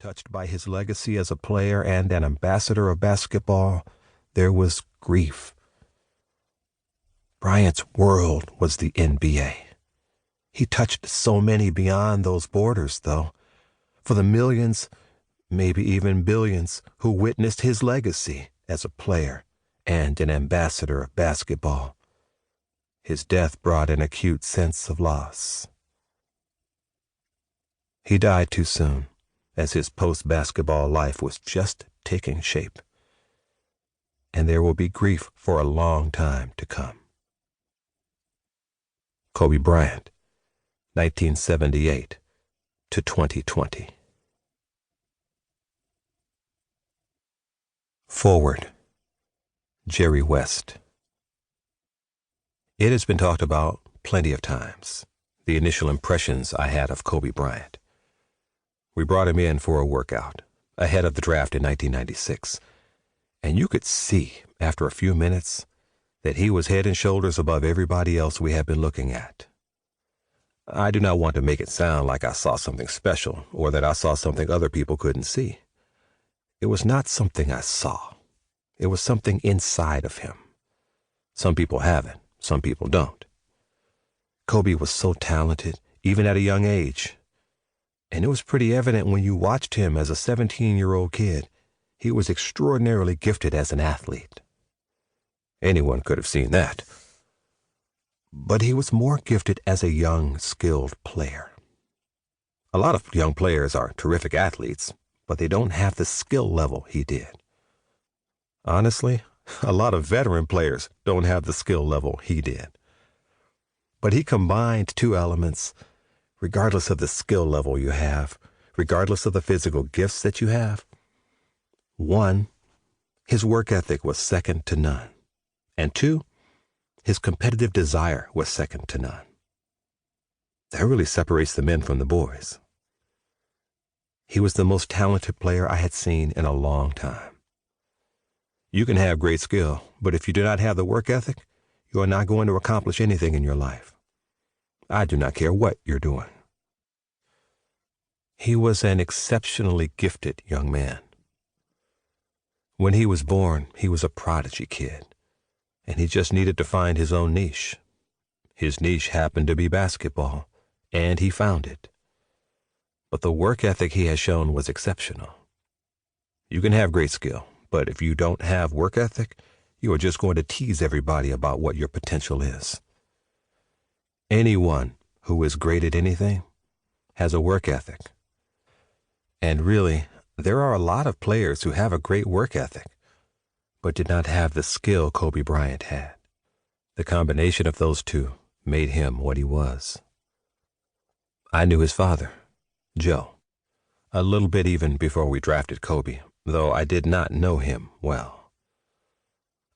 Touched by his legacy as a player and an ambassador of basketball, there was grief. Bryant's world was the NBA. He touched so many beyond those borders, though. For the millions, maybe even billions, who witnessed his legacy as a player and an ambassador of basketball, his death brought an acute sense of loss. He died too soon, as his post-basketball life was just taking shape. And there will be grief for a long time to come. Kobe Bryant, 1978 to 2020. Foreword, Jerry West. It has been talked about plenty of times, the initial impressions I had of Kobe Bryant. We brought him in for a workout ahead of the draft in 1996, and you could see after a few minutes that he was head and shoulders above everybody else we had been looking at. I do not want to make it sound like I saw something special or that I saw something other people couldn't see. It was not something I saw. It was something inside of him. Some people have it, some people don't. Kobe was so talented, even at a young age. And it was pretty evident when you watched him as a 17-year-old kid. He was extraordinarily gifted as an athlete. Anyone could have seen that. But he was more gifted as a young, skilled player. A lot of young players are terrific athletes, but they don't have the skill level he did. Honestly, a lot of veteran players don't have the skill level he did. But he combined two elements. Regardless of the skill level you have, regardless of the physical gifts that you have. One, his work ethic was second to none. And two, his competitive desire was second to none. That really separates the men from the boys. He was the most talented player I had seen in a long time. You can have great skill, but if you do not have the work ethic, you are not going to accomplish anything in your life. I do not care what you're doing. He was an exceptionally gifted young man. When he was born, he was a prodigy kid, and he just needed to find his own niche. His niche happened to be basketball, and he found it. But the work ethic he has shown was exceptional. You can have great skill, but if you don't have work ethic, you are just going to tease everybody about what your potential is. Anyone who is great at anything has a work ethic. And really, there are a lot of players who have a great work ethic, but did not have the skill Kobe Bryant had. The combination of those two made him what he was. I knew his father, Joe, a little bit even before we drafted Kobe, though I did not know him well.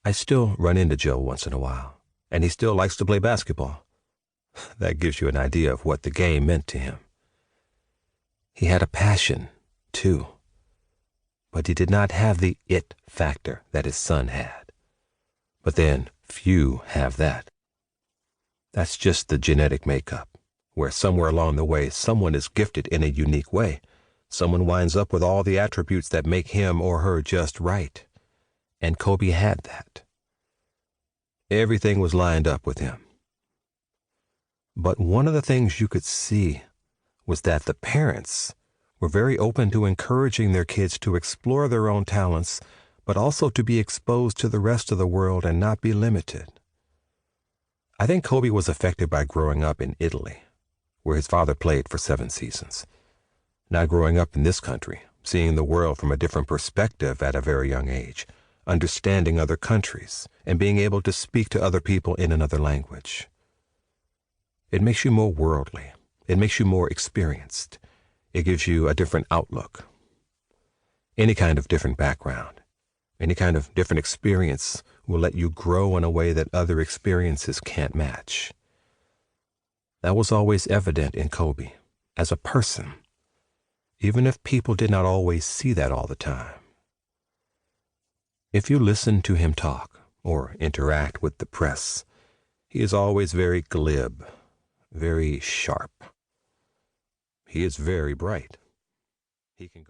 I still run into Joe once in a while, and he still likes to play basketball. That gives you an idea of what the game meant to him. He had a passion, too, but he did not have the it factor that his son had. But then, few have that. That's just the genetic makeup, where somewhere along the way someone is gifted in a unique way. Someone winds up with all the attributes that make him or her just right. And Kobe had that. Everything was lined up with him. But one of the things you could see was that the parents were very open to encouraging their kids to explore their own talents, but also to be exposed to the rest of the world and not be limited. I think Kobe was affected by growing up in Italy, where his father played for 7 seasons. Not growing up in this country, seeing the world from a different perspective at a very young age, understanding other countries, and being able to speak to other people in another language. It makes you more worldly. It makes you more experienced. It gives you a different outlook. Any kind of different background, any kind of different experience will let you grow in a way that other experiences can't match. That was always evident in Kobe, as a person, even if people did not always see that all the time. If you listen to him talk or interact with the press, he is always very glib, very sharp. He is very bright. He can go